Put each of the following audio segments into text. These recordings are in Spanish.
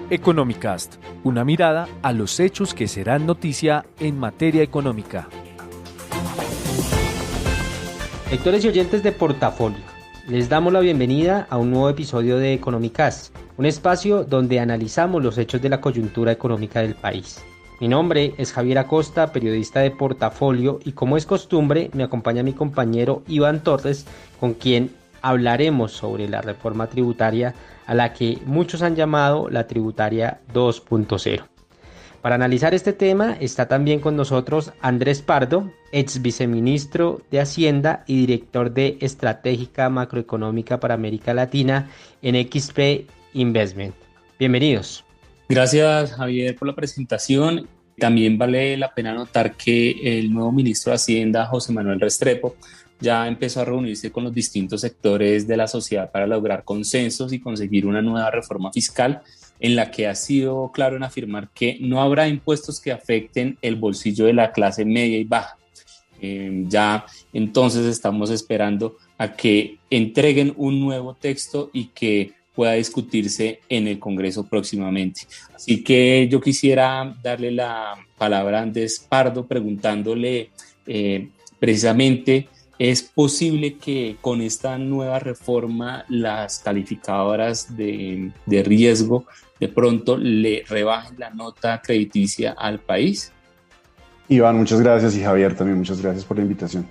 Economicast, una mirada a los hechos que serán noticia en materia económica. Lectores y oyentes de Portafolio, les damos la bienvenida a un nuevo episodio de Economicast, un espacio donde analizamos los hechos de la coyuntura económica del país. Mi nombre es Javier Acosta, periodista de Portafolio, y como es costumbre, me acompaña mi compañero Iván Torres, con quien hablaremos sobre la reforma tributaria a la que muchos han llamado la tributaria 2.0. Para analizar este tema está también con nosotros Andrés Pardo, ex viceministro de Hacienda y director de Estratégica Macroeconómica para América Latina en XP Investment. Bienvenidos. Gracias, Javier, por la presentación. También vale la pena notar que el nuevo ministro de Hacienda, José Manuel Restrepo, ya empezó a reunirse con los distintos sectores de la sociedad para lograr consensos y conseguir una nueva reforma fiscal en la que ha sido claro en afirmar que no habrá impuestos que afecten el bolsillo de la clase media y baja. Ya entonces estamos esperando a que entreguen un nuevo texto y que pueda discutirse en el Congreso próximamente. Así que yo quisiera darle la palabra a Andrés Pardo preguntándole precisamente, ¿es posible que con esta nueva reforma las calificadoras de riesgo de pronto le rebajen la nota crediticia al país? Iván, muchas gracias, y Javier también, muchas gracias por la invitación.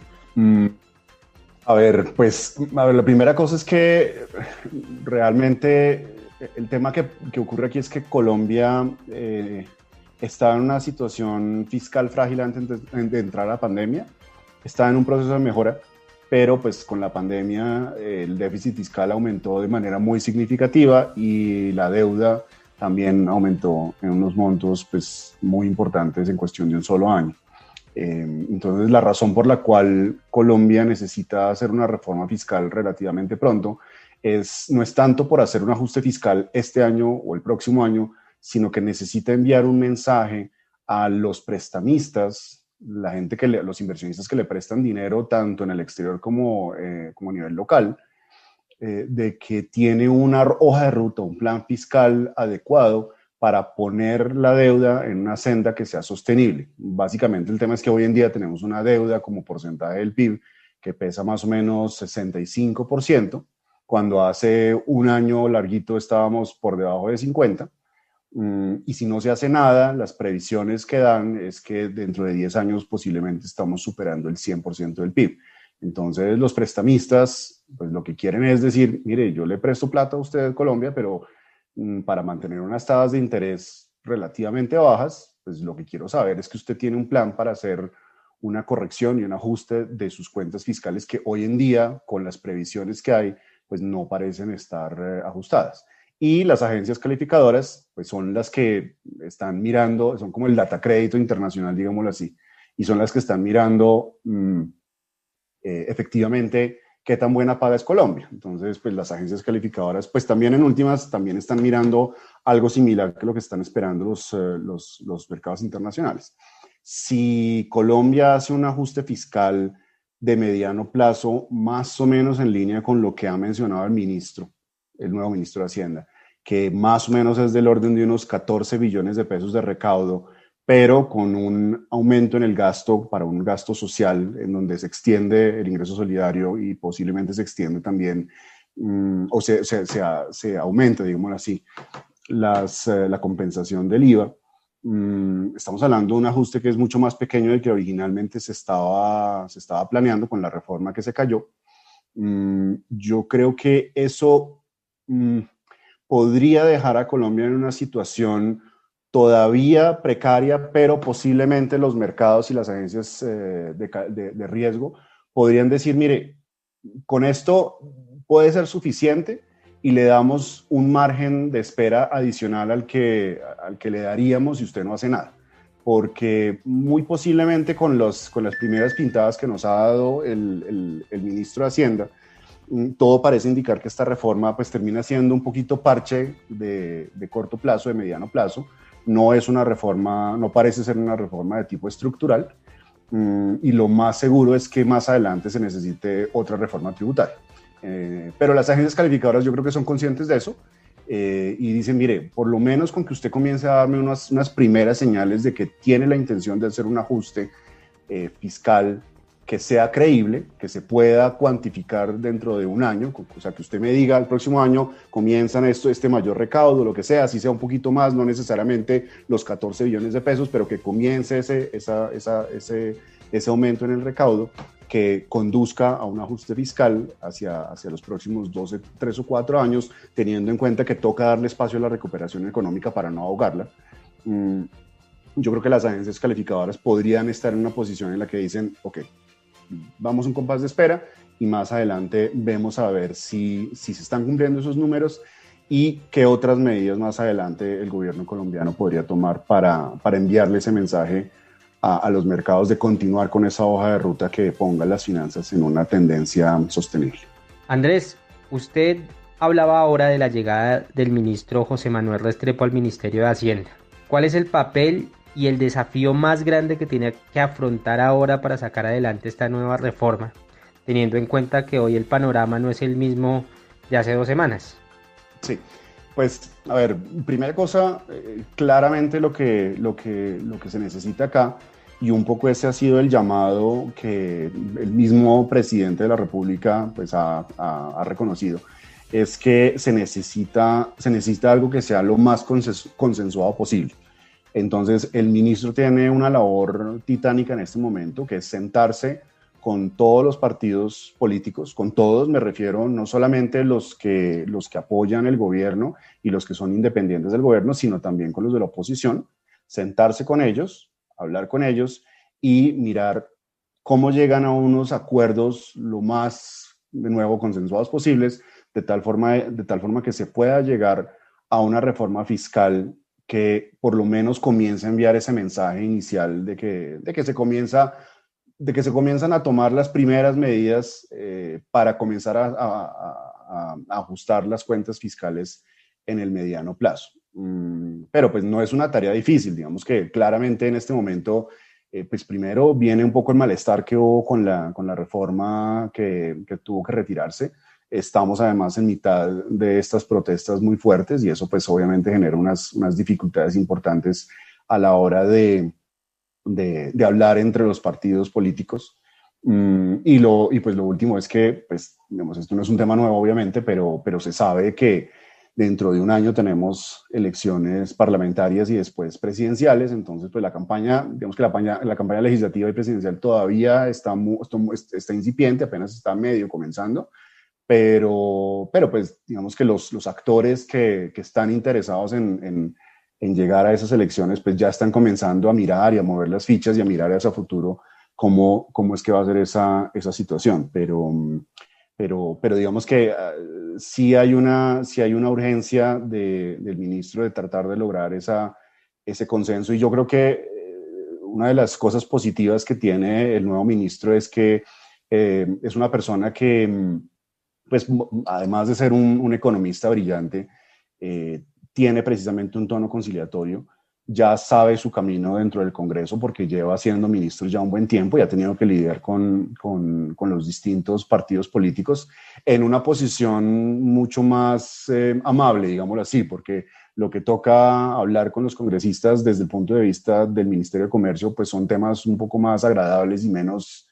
La primera cosa es que realmente el tema que ocurre aquí es que Colombia está en una situación fiscal frágil antes de entrar a la pandemia. Está en un proceso de mejora, pero pues con la pandemia el déficit fiscal aumentó de manera muy significativa y la deuda también aumentó en unos montos pues muy importantes en cuestión de un solo año. Entonces la razón por la cual Colombia necesita hacer una reforma fiscal relativamente pronto no es tanto por hacer un ajuste fiscal este año o el próximo año, sino que necesita enviar un mensaje a los prestamistas, la gente los inversionistas que le prestan dinero tanto en el exterior como a nivel local, de que tiene una hoja de ruta, un plan fiscal adecuado para poner la deuda en una senda que sea sostenible. Básicamente el tema es que hoy en día tenemos una deuda como porcentaje del PIB que pesa más o menos 65%, cuando hace un año larguito estábamos por debajo de 50%. Y si no se hace nada, las previsiones que dan es que dentro de 10 años posiblemente estamos superando el 100% del PIB. Entonces los prestamistas pues lo que quieren es decir, mire, yo le presto plata a usted, Colombia, pero para mantener unas tasas de interés relativamente bajas, pues lo que quiero saber es que usted tiene un plan para hacer una corrección y un ajuste de sus cuentas fiscales que hoy en día, con las previsiones que hay, pues no parecen estar ajustadas. Y las agencias calificadoras pues son las que están mirando, son como el data crédito internacional, digámoslo así, y son las que están mirando efectivamente qué tan buena paga es Colombia. Entonces pues las agencias calificadoras pues también en últimas también están mirando algo similar que lo que están esperando los mercados internacionales. Si Colombia hace un ajuste fiscal de mediano plazo más o menos en línea con lo que ha mencionado el nuevo ministro de Hacienda, que más o menos es del orden de unos 14 billones de pesos de recaudo, pero con un aumento en el gasto para un gasto social en donde se extiende el ingreso solidario y posiblemente se extiende también, se aumenta, digámoslo así, la compensación del IVA. Estamos hablando de un ajuste que es mucho más pequeño del que originalmente se estaba planeando con la reforma que se cayó. Yo creo que eso podría dejar a Colombia en una situación todavía precaria, pero posiblemente los mercados y las agencias de riesgo podrían decir, mire, con esto puede ser suficiente y le damos un margen de espera adicional al que le daríamos si usted no hace nada. Porque muy posiblemente con las primeras pintadas que nos ha dado el ministro de Hacienda, todo parece indicar que esta reforma pues termina siendo un poquito parche de corto plazo, de mediano plazo. No es una reforma, no parece ser una reforma de tipo estructural, y lo más seguro es que más adelante se necesite otra reforma tributaria. Pero las agencias calificadoras yo creo que son conscientes de eso y dicen, mire, por lo menos con que usted comience a darme unas primeras señales de que tiene la intención de hacer un ajuste fiscal que sea creíble, que se pueda cuantificar dentro de un año, o sea, que usted me diga el próximo año comienzan este mayor recaudo, lo que sea, así sea un poquito más, no necesariamente los 14 billones de pesos, pero que comience ese aumento en el recaudo, que conduzca a un ajuste fiscal hacia los próximos 12, 3 o 4 años, teniendo en cuenta que toca darle espacio a la recuperación económica para no ahogarla. Yo creo que las agencias calificadoras podrían estar en una posición en la que dicen, ok, vamos un compás de espera y más adelante vemos a ver si se están cumpliendo esos números y qué otras medidas más adelante el gobierno colombiano podría tomar para enviarle ese mensaje a los mercados de continuar con esa hoja de ruta que ponga las finanzas en una tendencia sostenible. Andrés, usted hablaba ahora de la llegada del ministro José Manuel Restrepo al Ministerio de Hacienda. ¿Cuál es el papel y el desafío más grande que tiene que afrontar ahora para sacar adelante esta nueva reforma, teniendo en cuenta que hoy el panorama no es el mismo de hace 2 semanas? Sí, pues a ver, primera cosa, claramente lo que se necesita acá, y un poco ese ha sido el llamado que el mismo presidente de la República pues ha reconocido, es que se necesita algo que sea lo más consensuado posible. Entonces, el ministro tiene una labor titánica en este momento, que es sentarse con todos los partidos políticos, con todos me refiero, no solamente los que apoyan el gobierno y los que son independientes del gobierno, sino también con los de la oposición, sentarse con ellos, hablar con ellos y mirar cómo llegan a unos acuerdos lo más, de nuevo, consensuados posibles, de tal forma que se pueda llegar a una reforma fiscal que por lo menos comience a enviar ese mensaje inicial de que se comienzan a tomar las primeras medidas para comenzar a ajustar las cuentas fiscales en el mediano plazo. Pero pues no es una tarea difícil, digamos que claramente en este momento, pues primero viene un poco el malestar que hubo con la reforma que tuvo que retirarse. Estamos además en mitad de estas protestas muy fuertes y eso pues obviamente genera unas dificultades importantes a la hora de hablar entre los partidos políticos. Y pues lo último es que, pues, digamos, esto no es un tema nuevo obviamente, pero se sabe que dentro de un año tenemos elecciones parlamentarias y después presidenciales, entonces pues la campaña legislativa y presidencial todavía está incipiente, apenas está medio comenzando, pero pues digamos que los actores que están interesados en llegar a esas elecciones, pues ya están comenzando a mirar y a mover las fichas y a mirar hacia futuro cómo es que va a ser esa situación. Pero digamos que sí hay una urgencia del ministro de tratar de lograr ese consenso, y yo creo que una de las cosas positivas que tiene el nuevo ministro es que es una persona que, pues, además de ser un economista brillante, tiene precisamente un tono conciliatorio, ya sabe su camino dentro del Congreso porque lleva siendo ministro ya un buen tiempo y ha tenido que lidiar con los distintos partidos políticos en una posición mucho más amable, digámoslo así, porque lo que toca hablar con los congresistas desde el punto de vista del Ministerio de Comercio pues son temas un poco más agradables y menos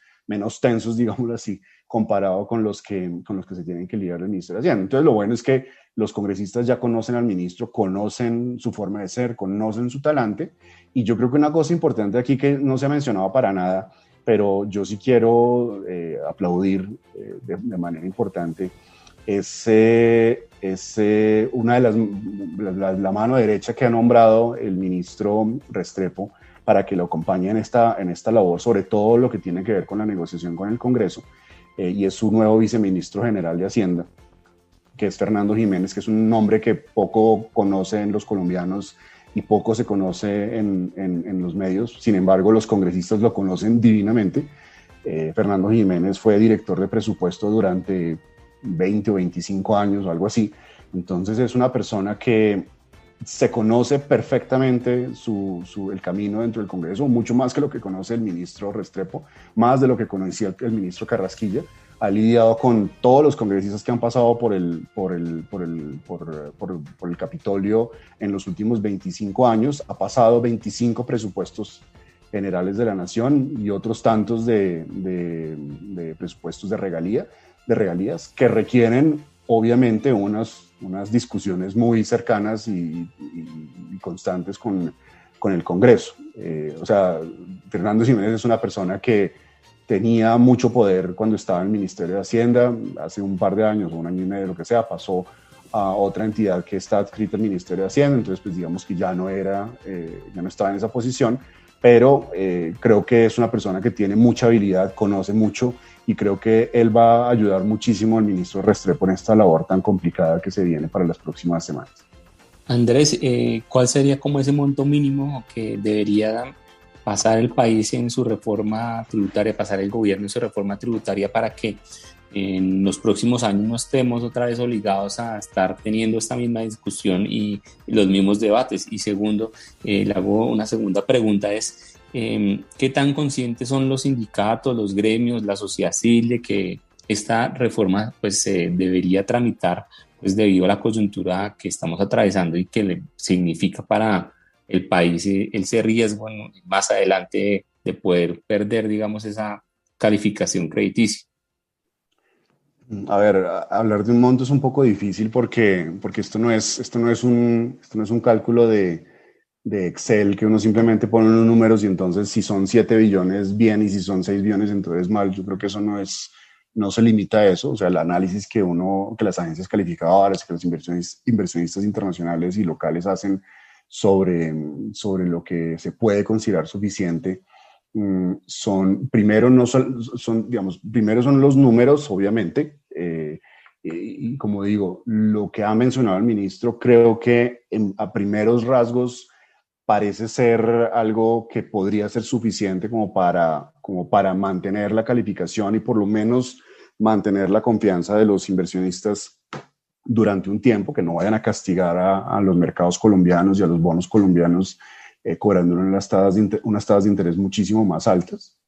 tensos, digámoslo así, comparado con los que se tienen que lidiar el Ministerio de Hacienda. Entonces lo bueno es que los congresistas ya conocen al ministro, conocen su forma de ser, conocen su talante, y yo creo que una cosa importante aquí que no se ha mencionado para nada, pero yo sí quiero aplaudir de manera importante, es una de la mano derecha que ha nombrado el ministro Restrepo para que lo acompañe en esta labor, sobre todo lo que tiene que ver con la negociación con el Congreso, y es su nuevo viceministro general de Hacienda, que es Fernando Jiménez, que es un nombre que poco conocen los colombianos y poco se conoce en los medios. Sin embargo, los congresistas lo conocen divinamente. Fernando Jiménez fue director de presupuesto durante 20 o 25 años o algo así. Entonces es una persona que se conoce perfectamente el camino dentro del Congreso, mucho más que lo que conoce el ministro Restrepo, más de lo que conocía el ministro Carrasquilla. ha lidiado con todos los congresistas que han pasado por el Capitolio en los últimos 25 años, ha pasado 25 presupuestos generales de la nación y otros tantos de presupuestos de regalías que requieren obviamente unas discusiones muy cercanas y constantes con el Congreso. O sea, Fernando Jiménez es una persona que tenía mucho poder cuando estaba en el Ministerio de Hacienda, hace un par de años o un año y medio, lo que sea, pasó a otra entidad que está adscrita al Ministerio de Hacienda, entonces pues digamos que ya no estaba en esa posición, pero creo que es una persona que tiene mucha habilidad, conoce mucho, y creo que él va a ayudar muchísimo al ministro Restrepo en esta labor tan complicada que se viene para las próximas semanas. Andrés, ¿cuál sería como ese monto mínimo que debería pasar el país en su reforma tributaria, pasar el gobierno en su reforma tributaria para que en los próximos años no estemos otra vez obligados a estar teniendo esta misma discusión y los mismos debates? Y segundo, le hago una segunda pregunta, es ¿qué tan conscientes son los sindicatos, los gremios, la sociedad civil de que esta reforma pues se debería tramitar pues debido a la coyuntura que estamos atravesando y que le significa para el país ese riesgo más adelante de poder perder, digamos, esa calificación crediticia? A ver, hablar de un monto es un poco difícil porque esto no es un cálculo de Excel que uno simplemente pone unos números y entonces si son 7 billones bien y si son 6 billones entonces mal. Yo creo que eso no se limita a eso. O sea, el análisis que las agencias calificadoras, que los inversionistas internacionales y locales hacen sobre lo que se puede considerar suficiente, primero son los números, obviamente, y como digo, lo que ha mencionado el ministro, creo que a primeros rasgos parece ser algo que podría ser suficiente como para mantener la calificación y por lo menos mantener la confianza de los inversionistas durante un tiempo, que no vayan a castigar a los mercados colombianos y a los bonos colombianos cobrando unas tasas de interés muchísimo más altas.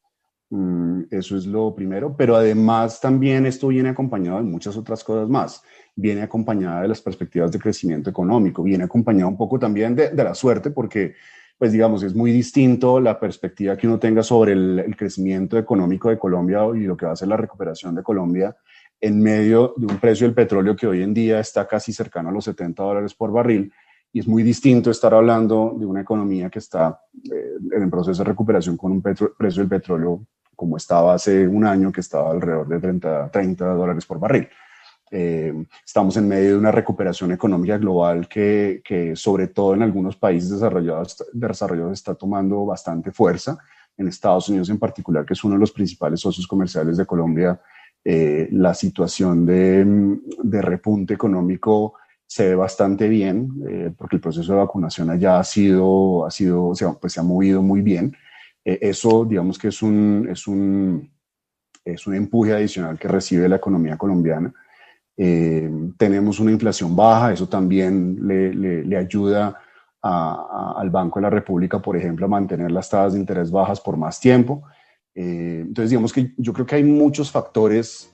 Eso es lo primero, pero además también esto viene acompañado de muchas otras cosas más. Viene acompañada de las perspectivas de crecimiento económico, viene acompañado un poco también de la suerte, porque pues digamos, es muy distinto la perspectiva que uno tenga sobre el crecimiento económico de Colombia y lo que va a ser la recuperación de Colombia en medio de un precio del petróleo que hoy en día está casi cercano a los $70 por barril, y es muy distinto estar hablando de una economía que está en el proceso de recuperación con un precio del petróleo como estaba hace un año, que estaba alrededor de $30 por barril. Estamos en medio de una recuperación económica global que sobre todo en algunos países desarrollados está tomando bastante fuerza. En Estados Unidos en particular, que es uno de los principales socios comerciales de Colombia, la situación de repunte económico se ve bastante bien, porque el proceso de vacunación allá se ha movido muy bien. Eso, digamos que es un empuje adicional que recibe la economía colombiana. Tenemos una inflación baja, eso también le ayuda al Banco de la República, por ejemplo, a mantener las tasas de interés bajas por más tiempo. Entonces, digamos que yo creo que hay muchos factores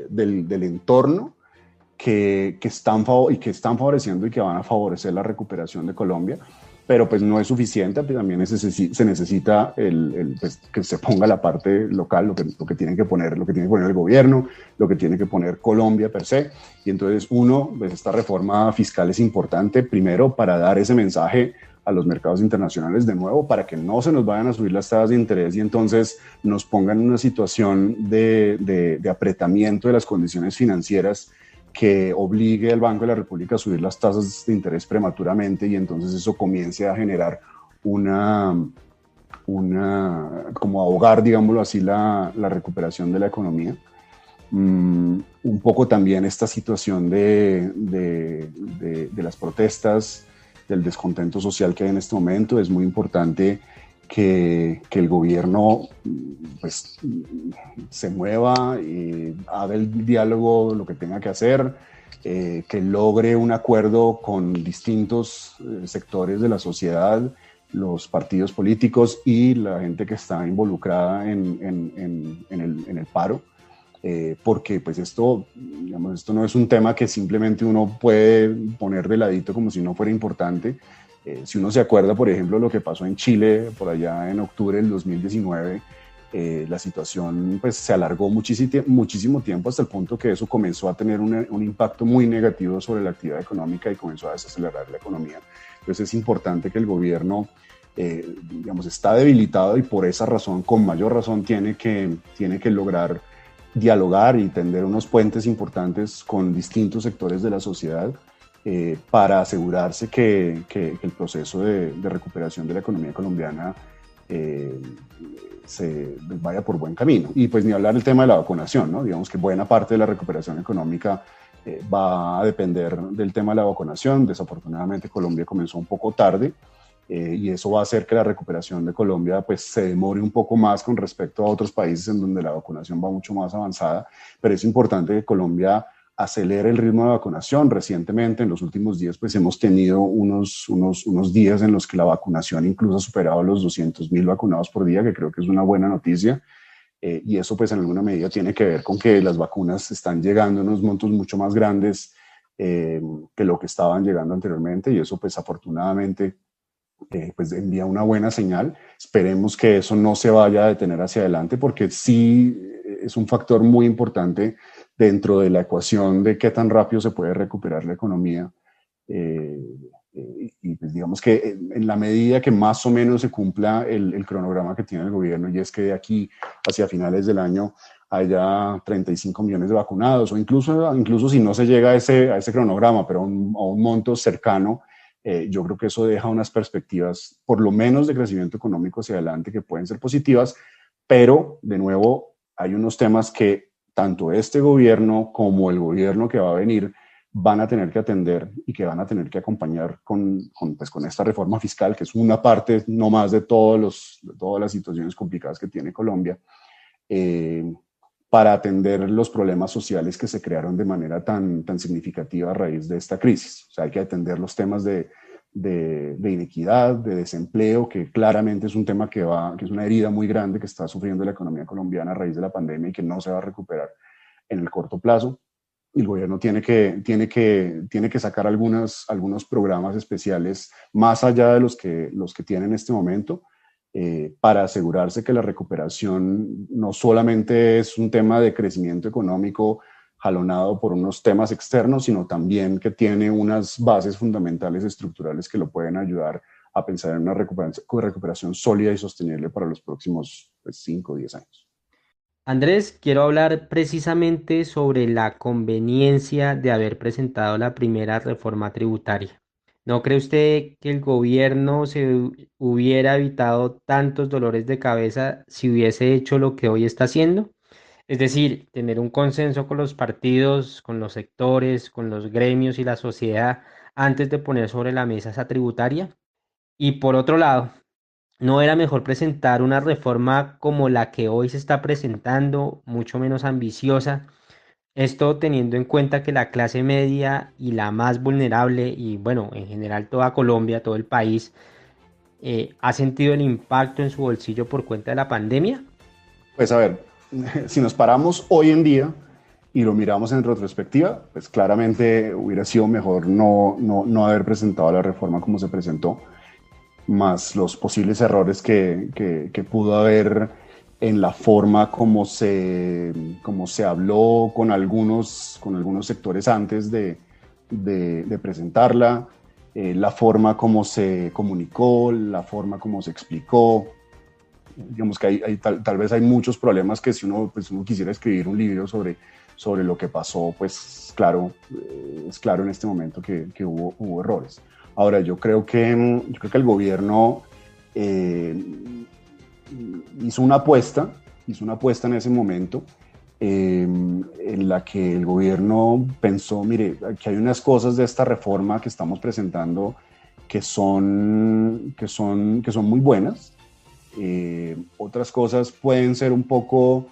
del entorno que están favoreciendo y que van a favorecer la recuperación de Colombia, pero pues no es suficiente, también se necesita pues, que se ponga la parte local, lo que tiene que poner el gobierno, lo que tiene que poner Colombia per se. Y entonces pues esta reforma fiscal es importante, primero para dar ese mensaje a los mercados internacionales de nuevo, para que no se nos vayan a subir las tasas de interés y entonces nos pongan en una situación de apretamiento de las condiciones financieras que obligue al Banco de la República a subir las tasas de interés prematuramente, y entonces eso comience a generar como ahogar, digámoslo así, la recuperación de la economía. Un poco también esta situación de las protestas, del descontento social que hay en este momento. Es muy importante que el gobierno pues, se mueva y haga el diálogo, lo que tenga que hacer, que logre un acuerdo con distintos sectores de la sociedad, los partidos políticos y la gente que está involucrada en el paro, porque pues esto no es un tema que simplemente uno puede poner de ladito como si no fuera importante. Si uno se acuerda, por ejemplo, lo que pasó en Chile por allá en octubre del 2019, la situación pues, se alargó muchísimo tiempo hasta el punto que eso comenzó a tener un impacto muy negativo sobre la actividad económica y comenzó a desacelerar la economía. Entonces es importante que el gobierno está debilitado y por esa razón, con mayor razón, tiene que lograr dialogar y tender unos puentes importantes con distintos sectores de la sociedad para asegurarse que el proceso de recuperación de la economía colombiana se vaya por buen camino. Y pues ni hablar del tema de la vacunación, ¿no? Digamos que buena parte de la recuperación económica va a depender del tema de la vacunación. Desafortunadamente Colombia comenzó un poco tarde y eso va a hacer que la recuperación de Colombia pues, se demore un poco más con respecto a otros países en donde la vacunación va mucho más avanzada, pero es importante que Colombia acelere el ritmo de vacunación. Recientemente, en los últimos días, pues hemos tenido unos días en los que la vacunación incluso ha superado los 200.000 vacunados por día, que creo que es una buena noticia. Y eso, pues, en alguna medida tiene que ver con que las vacunas están llegando en unos montos mucho más grandes que lo que estaban llegando anteriormente. Y eso, pues, afortunadamente, pues envía una buena señal. Esperemos que eso no se vaya a detener hacia adelante, porque sí es un factor muy importante dentro de la ecuación de qué tan rápido se puede recuperar la economía. Y pues digamos que en la medida que más o menos se cumpla el cronograma que tiene el gobierno, y es que de aquí hacia finales del año haya 35 millones de vacunados, o incluso si no se llega a ese cronograma, pero a un monto cercano, yo creo que eso deja unas perspectivas, por lo menos de crecimiento económico hacia adelante, que pueden ser positivas, pero de nuevo hay unos temas que tanto este gobierno como el gobierno que va a venir van a tener que atender y que van a tener que acompañar con esta reforma fiscal, que es una parte no más de todas las situaciones complicadas que tiene Colombia, para atender los problemas sociales que se crearon de manera tan significativa a raíz de esta crisis. O sea, hay que atender los temas de inequidad, de desempleo, que claramente es un tema que es una herida muy grande que está sufriendo la economía colombiana a raíz de la pandemia y que no se va a recuperar en el corto plazo. Y el gobierno tiene que sacar algunos programas especiales más allá de los que tiene en este momento, para asegurarse que la recuperación no solamente es un tema de crecimiento económico jalonado por unos temas externos, sino también que tiene unas bases fundamentales estructurales que lo pueden ayudar a pensar en una recuperación sólida y sostenible para los próximos 5 o 10 años. Andrés, quiero hablar precisamente sobre la conveniencia de haber presentado la primera reforma tributaria. ¿No cree usted que el gobierno se hubiera evitado tantos dolores de cabeza si hubiese hecho lo que hoy está haciendo? Es decir, tener un consenso con los partidos, con los sectores, con los gremios y la sociedad antes de poner sobre la mesa esa tributaria. Y por otro lado, ¿no era mejor presentar una reforma como la que hoy se está presentando, mucho menos ambiciosa? Esto teniendo en cuenta que la clase media y la más vulnerable, y bueno, en general toda Colombia, todo el país, ha sentido el impacto en su bolsillo por cuenta de la pandemia. Pues a ver, si nos paramos hoy en día y lo miramos en retrospectiva, pues claramente hubiera sido mejor no haber presentado la reforma como se presentó, más los posibles errores que pudo haber en la forma como se habló con algunos sectores antes de presentarla, la forma como se comunicó, la forma como se explicó. Digamos que tal vez hay muchos problemas que si uno quisiera escribir un libro sobre lo que pasó, pues claro, es claro en este momento que hubo errores. Ahora, yo creo que el gobierno hizo una apuesta en ese momento en la que el gobierno pensó, mire, que hay unas cosas de esta reforma que estamos presentando que son muy buenas. Otras cosas pueden ser un poco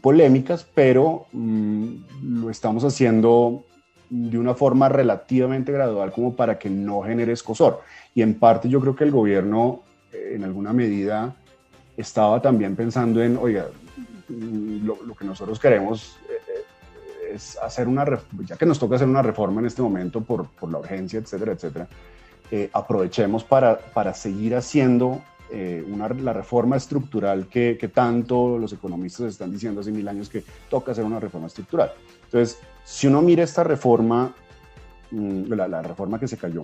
polémicas, pero lo estamos haciendo de una forma relativamente gradual como para que no genere escozor. Y en parte yo creo que el gobierno en alguna medida estaba también pensando en, oiga, lo que nosotros queremos es hacer ya que nos toca hacer una reforma en este momento por la urgencia, etcétera, etcétera, aprovechemos para seguir haciendo la reforma estructural que tanto los economistas están diciendo hace 1000 años que toca hacer una reforma estructural. Entonces, si uno mira esta reforma, la reforma que se cayó,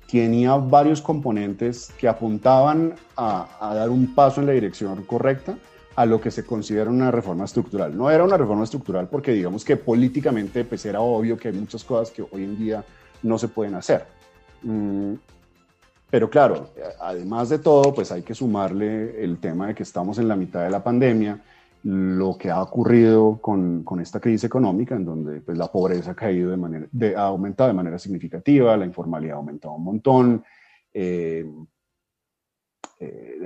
tenía varios componentes que apuntaban a dar un paso en la dirección correcta a lo que se considera una reforma estructural. No era una reforma estructural porque digamos que políticamente pues era obvio que hay muchas cosas que hoy en día no se pueden hacer. Pero claro, además de todo, pues hay que sumarle el tema de que estamos en la mitad de la pandemia, lo que ha ocurrido con esta crisis económica, en donde pues, la pobreza ha caído ha aumentado de manera significativa, la informalidad ha aumentado un montón, el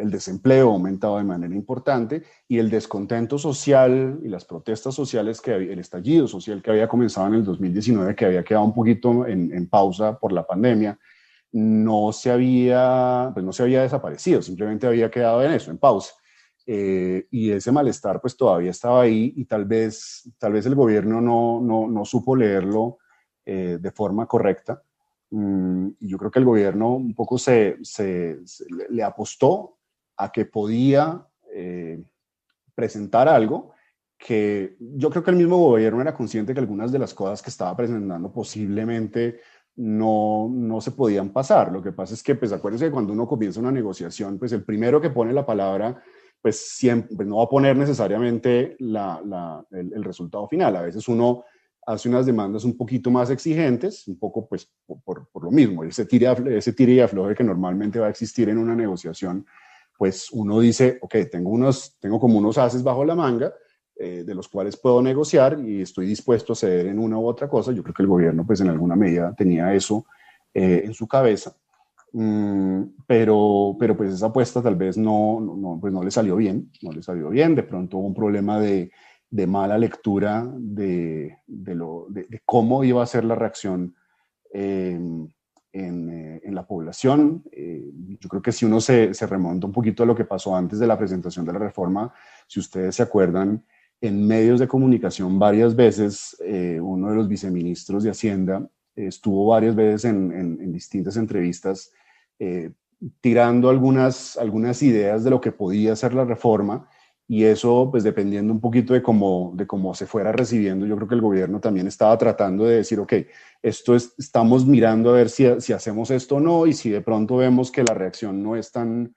desempleo ha aumentado de manera importante y el descontento social y las protestas sociales, el estallido social que había comenzado en el 2019, que había quedado un poquito en pausa por la pandemia, no se había desaparecido, simplemente había quedado en eso, en pausa. Y ese malestar pues todavía estaba ahí y tal vez el gobierno no supo leerlo de forma correcta. Y yo creo que el gobierno un poco le apostó a que podía presentar algo que yo creo que el mismo gobierno era consciente que algunas de las cosas que estaba presentando posiblemente no se podían pasar. Lo que pasa es que, pues acuérdense que cuando uno comienza una negociación, pues el primero que pone la palabra, pues siempre pues no va a poner necesariamente el resultado final. A veces uno hace unas demandas un poquito más exigentes, un poco pues por lo mismo, ese tire y afloje que normalmente va a existir en una negociación, pues uno dice, ok, tengo como unos ases bajo la manga, de los cuales puedo negociar y estoy dispuesto a ceder en una u otra cosa. Yo creo que el gobierno pues en alguna medida tenía eso en su cabeza, pero pues esa apuesta tal vez pues no le salió bien, de pronto hubo un problema de mala lectura de cómo iba a ser la reacción en la población. Yo creo que si uno se remonta un poquito a lo que pasó antes de la presentación de la reforma, si ustedes se acuerdan, en medios de comunicación varias veces uno de los viceministros de Hacienda estuvo varias veces en distintas entrevistas tirando algunas ideas de lo que podía ser la reforma. Y eso, pues dependiendo un poquito de cómo se fuera recibiendo, yo creo que el gobierno también estaba tratando de decir, ok, estamos mirando a ver si hacemos esto o no, y si de pronto vemos que la reacción no es tan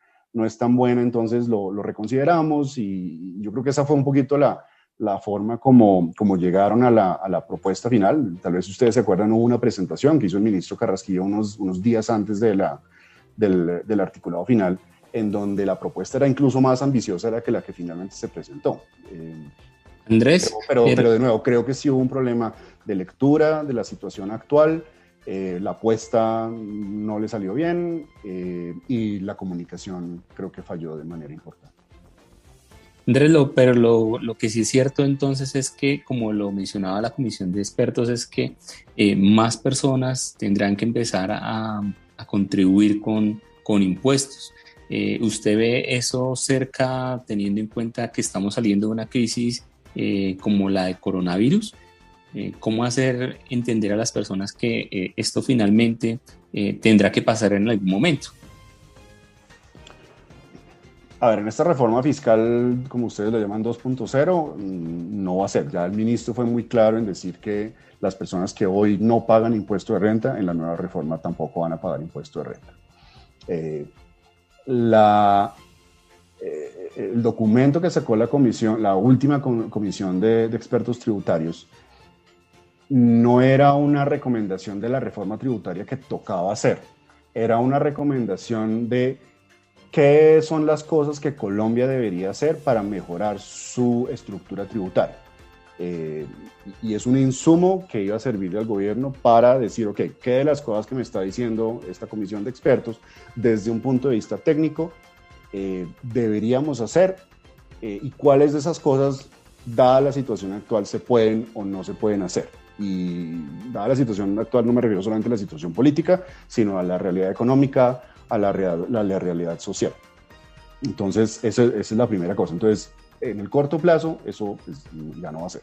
buena, entonces lo reconsideramos. Y yo creo que esa fue un poquito la forma como llegaron a la propuesta final. Tal vez ustedes se acuerdan, hubo una presentación que hizo el ministro Carrasquilla unos días antes del articulado final, en donde la propuesta era incluso más ambiciosa que la que finalmente se presentó. Andrés. Pero de nuevo, creo que sí hubo un problema de lectura de la situación actual, la apuesta no le salió bien y la comunicación creo que falló de manera importante. Andrés, pero lo que sí es cierto entonces es que, como lo mencionaba la comisión de expertos, es que más personas tendrán que empezar a contribuir con impuestos. ¿Usted ve eso cerca, teniendo en cuenta que estamos saliendo de una crisis como la de coronavirus? ¿Cómo hacer entender a las personas que esto finalmente tendrá que pasar en algún momento? A ver, en esta reforma fiscal, como ustedes lo llaman 2.0, no va a ser. Ya el ministro fue muy claro en decir que las personas que hoy no pagan impuesto de renta, en la nueva reforma tampoco van a pagar impuesto de renta. El documento que sacó la última comisión de expertos tributarios, no era una recomendación de la reforma tributaria que tocaba hacer, era una recomendación de qué son las cosas que Colombia debería hacer para mejorar su estructura tributaria. Y es un insumo que iba a servirle al gobierno para decir, ok, ¿qué de las cosas que me está diciendo esta comisión de expertos desde un punto de vista técnico deberíamos hacer y cuáles de esas cosas, dada la situación actual, se pueden o no se pueden hacer? Y dada la situación actual no me refiero solamente a la situación política, sino a la realidad económica, a la realidad social. Entonces, esa es la primera cosa. Entonces, en el corto plazo eso pues, ya no va a ser.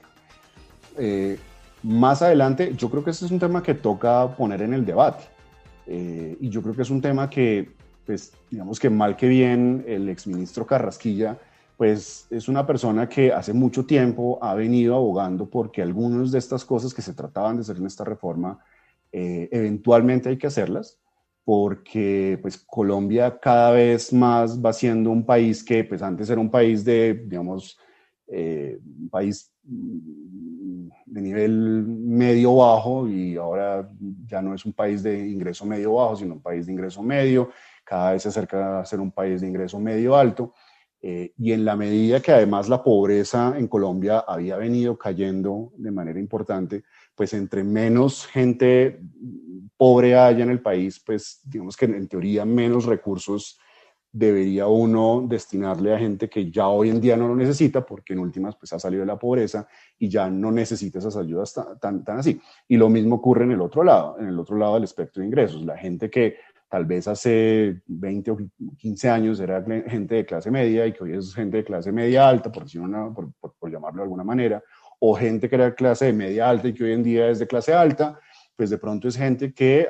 Más adelante, yo creo que ese es un tema que toca poner en el debate. Y yo creo que es un tema que, pues, digamos que mal que bien, el exministro Carrasquilla, pues es una persona que hace mucho tiempo ha venido abogando porque algunas de estas cosas que se trataban de hacer en esta reforma, eventualmente hay que hacerlas, porque pues Colombia cada vez más va siendo un país que pues antes era un país de, digamos, un país de nivel medio-bajo y ahora ya no es un país de ingreso medio-bajo, sino un país de ingreso medio, cada vez se acerca a ser un país de ingreso medio-alto. Y en la medida que además la pobreza en Colombia había venido cayendo de manera importante, pues entre menos gente pobre haya en el país, pues digamos que en teoría menos recursos debería uno destinarle a gente que ya hoy en día no lo necesita, porque en últimas pues ha salido de la pobreza y ya no necesita esas ayudas tan así. Y lo mismo ocurre en el otro lado del espectro de ingresos. La gente que tal vez hace 20 o 15 años era gente de clase media y que hoy es gente de clase media alta, por llamarlo de alguna manera, o gente que era de clase media alta y que hoy en día es de clase alta, pues de pronto es gente que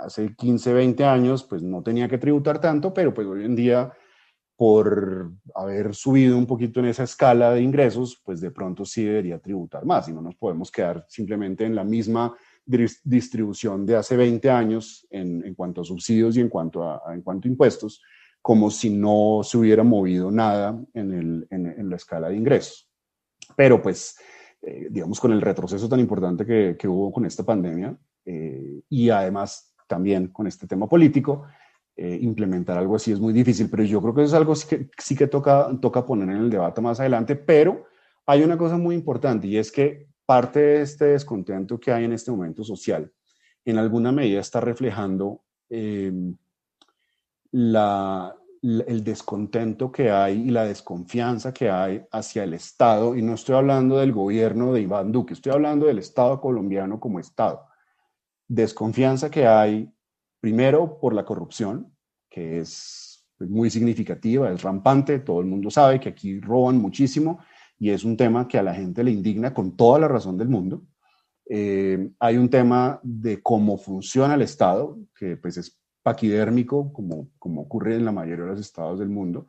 hace 15, 20 años pues no tenía que tributar tanto, pero pues hoy en día por haber subido un poquito en esa escala de ingresos, pues de pronto sí debería tributar más y no nos podemos quedar simplemente en la misma distribución de hace 20 años en cuanto a subsidios y en cuanto a impuestos, como si no se hubiera movido nada en la escala de ingresos. Pero pues, digamos, con el retroceso tan importante que hubo con esta pandemia y además también con este tema político, implementar algo así es muy difícil, pero yo creo que eso es algo sí que toca poner en el debate más adelante, pero hay una cosa muy importante y es que parte de este descontento que hay en este momento social, en alguna medida está reflejando el descontento que hay y la desconfianza que hay hacia el Estado, y no estoy hablando del gobierno de Iván Duque, estoy hablando del Estado colombiano como Estado. Desconfianza que hay, primero, por la corrupción, que es muy significativa, es rampante, todo el mundo sabe que aquí roban muchísimo, y es un tema que a la gente le indigna con toda la razón del mundo. Hay un tema de cómo funciona el Estado, que pues es paquidérmico, como ocurre en la mayoría de los estados del mundo,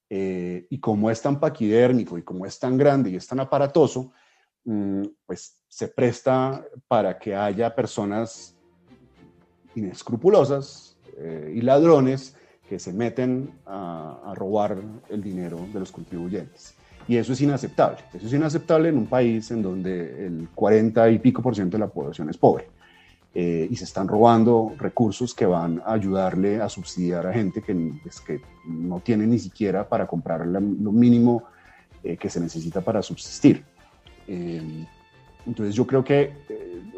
y como es tan paquidérmico y como es tan grande y es tan aparatoso, pues se presta para que haya personas inescrupulosas y ladrones que se meten a robar el dinero de los contribuyentes. Y eso es inaceptable. Eso es inaceptable en un país en donde el 40 y pico % de la población es pobre. Y se están robando recursos que van a ayudarle a subsidiar a gente que no tiene ni siquiera para comprar lo mínimo que se necesita para subsistir. Entonces yo creo que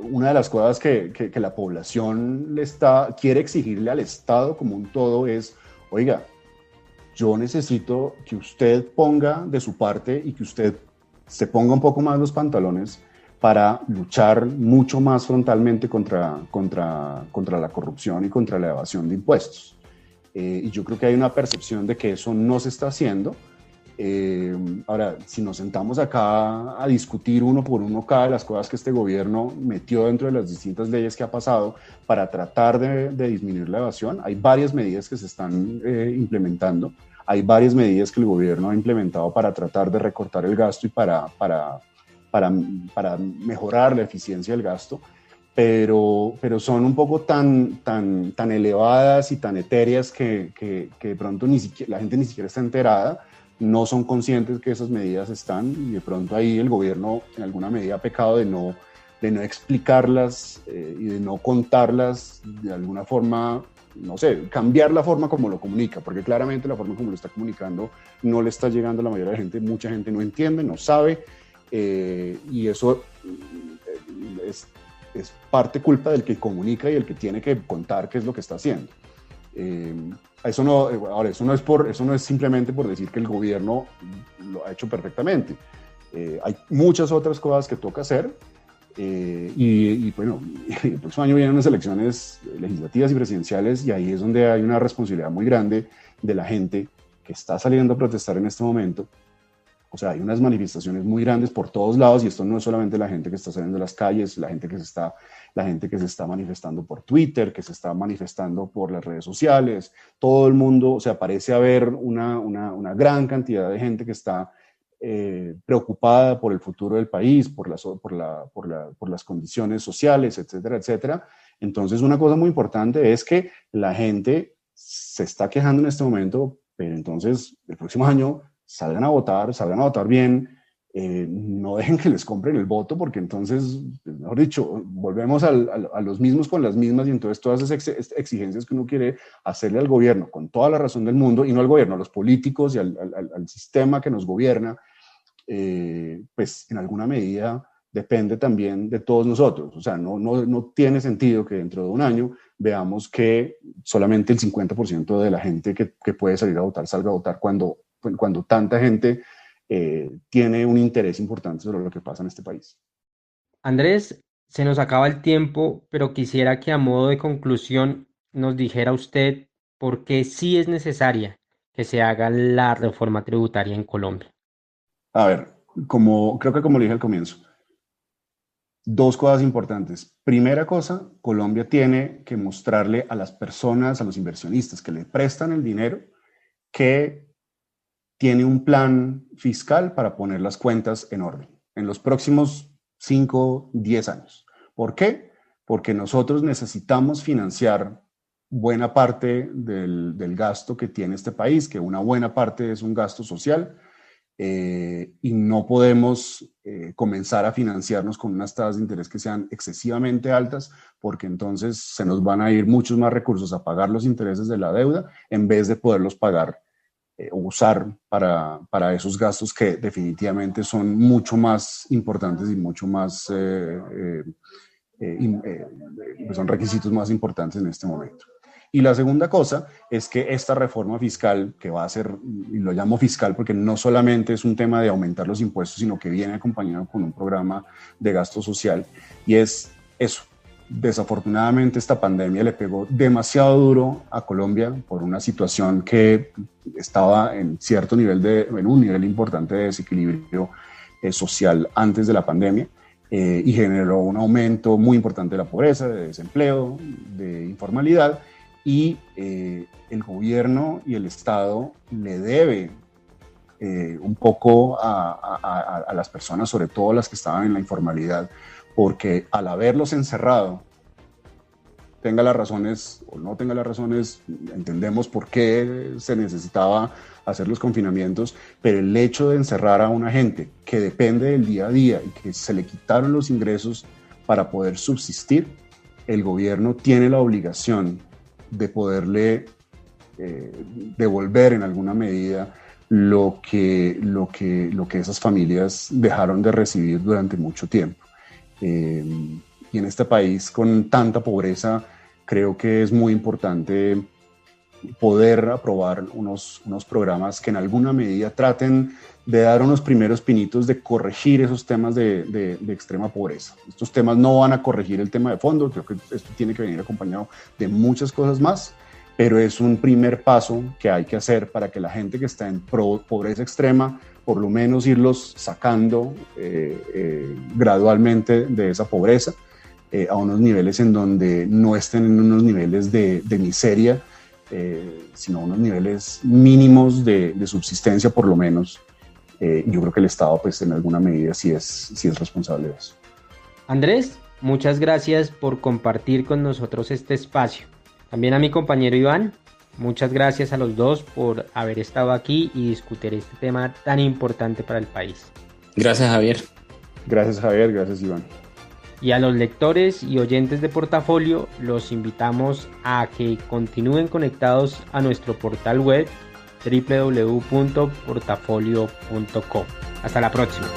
una de las cosas que la población quiere exigirle al Estado como un todo es, oiga, yo necesito que usted ponga de su parte y que usted se ponga un poco más los pantalones para luchar mucho más frontalmente contra la corrupción y contra la evasión de impuestos. Y yo creo que hay una percepción de que eso no se está haciendo. Ahora, si nos sentamos acá a discutir uno por uno cada de las cosas que este gobierno metió dentro de las distintas leyes que ha pasado para tratar de disminuir la evasión, hay varias medidas que se están implementando. Hay varias medidas que el gobierno ha implementado para tratar de recortar el gasto y para mejorar la eficiencia del gasto, pero son un poco tan elevadas y tan etéreas que de pronto la gente ni siquiera está enterada, no son conscientes que esas medidas están, y de pronto ahí el gobierno en alguna medida ha pecado de no explicarlas y de no contarlas de alguna forma. No sé, cambiar la forma como lo comunica, porque claramente la forma como lo está comunicando no le está llegando a la mayoría de la gente, mucha gente no entiende, no sabe, y eso es parte culpa del que comunica y el que tiene que contar qué es lo que está haciendo. Eso no es simplemente por decir que el gobierno lo ha hecho perfectamente. Hay muchas otras cosas que toca hacer. Y bueno, el próximo año vienen unas elecciones legislativas y presidenciales, y ahí es donde hay una responsabilidad muy grande de la gente que está saliendo a protestar en este momento, O sea, hay unas manifestaciones muy grandes por todos lados y esto no es solamente la gente que está saliendo de las calles, la gente que se está manifestando por Twitter, que se está manifestando por las redes sociales, todo el mundo, o sea, parece haber una gran cantidad de gente que está preocupada por el futuro del país, por las condiciones sociales, etcétera, etcétera. Entonces, una cosa muy importante es que la gente se está quejando en este momento, pero entonces el próximo año salgan a votar bien, no dejen que les compren el voto, porque entonces, mejor dicho, volvemos a los mismos con las mismas, y entonces todas esas exigencias que uno quiere hacerle al gobierno, con toda la razón del mundo, y no al gobierno, a los políticos y al sistema que nos gobierna, pues en alguna medida depende también de todos nosotros. O sea, no tiene sentido que dentro de un año veamos que solamente el 50% de la gente que puede salir a votar salga a votar cuando tanta gente tiene un interés importante sobre lo que pasa en este país. Andrés, se nos acaba el tiempo, pero quisiera que a modo de conclusión nos dijera usted por qué sí es necesaria que se haga la reforma tributaria en Colombia. A ver, creo que como le dije al comienzo, dos cosas importantes. Primera cosa, Colombia tiene que mostrarle a las personas, a los inversionistas que le prestan el dinero, que tiene un plan fiscal para poner las cuentas en orden en los próximos 5, 10 años. ¿Por qué? Porque nosotros necesitamos financiar buena parte del gasto que tiene este país, que una buena parte es un gasto social, y no podemos comenzar a financiarnos con unas tasas de interés que sean excesivamente altas, porque entonces se nos van a ir muchos más recursos a pagar los intereses de la deuda en vez de poderlos pagar usar para esos gastos que definitivamente son mucho más importantes y mucho más, son requisitos más importantes en este momento. Y la segunda cosa es que esta reforma fiscal, que va a ser, y lo llamo fiscal porque no solamente es un tema de aumentar los impuestos, sino que viene acompañado con un programa de gasto social, y es eso. Desafortunadamente esta pandemia le pegó demasiado duro a Colombia por una situación que estaba en un nivel importante de desequilibrio social antes de la pandemia, y generó un aumento muy importante de la pobreza, de desempleo, de informalidad, y el gobierno y el Estado le debe un poco a las personas, sobre todo las que estaban en la informalidad, porque al haberlos encerrado, tenga las razones o no tenga las razones, entendemos por qué se necesitaba hacer los confinamientos, pero el hecho de encerrar a una gente que depende del día a día y que se le quitaron los ingresos para poder subsistir, el gobierno tiene la obligación de poderle devolver en alguna medida lo que esas familias dejaron de recibir durante mucho tiempo. Y en este país con tanta pobreza, creo que es muy importante poder aprobar unos programas que en alguna medida traten de dar unos primeros pinitos de corregir esos temas de extrema pobreza. Estos temas no van a corregir el tema de fondo, creo que esto tiene que venir acompañado de muchas cosas más, pero es un primer paso que hay que hacer para que la gente que está en pobreza extrema, por lo menos irlos sacando gradualmente de esa pobreza a unos niveles en donde no estén en unos niveles de miseria, sino unos niveles mínimos de subsistencia por lo menos. Yo creo que el Estado pues en alguna medida sí es responsable de eso. Andrés, muchas gracias por compartir con nosotros este espacio. También a mi compañero Iván, muchas gracias a los dos por haber estado aquí y discutir este tema tan importante para el país. Gracias, Javier. Gracias, Javier. Gracias, Iván. Y a los lectores y oyentes de Portafolio, los invitamos a que continúen conectados a nuestro portal web www.portafolio.com. Hasta la próxima.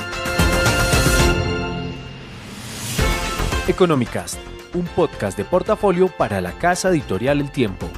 Economicast, un podcast de Portafolio para la casa editorial El Tiempo.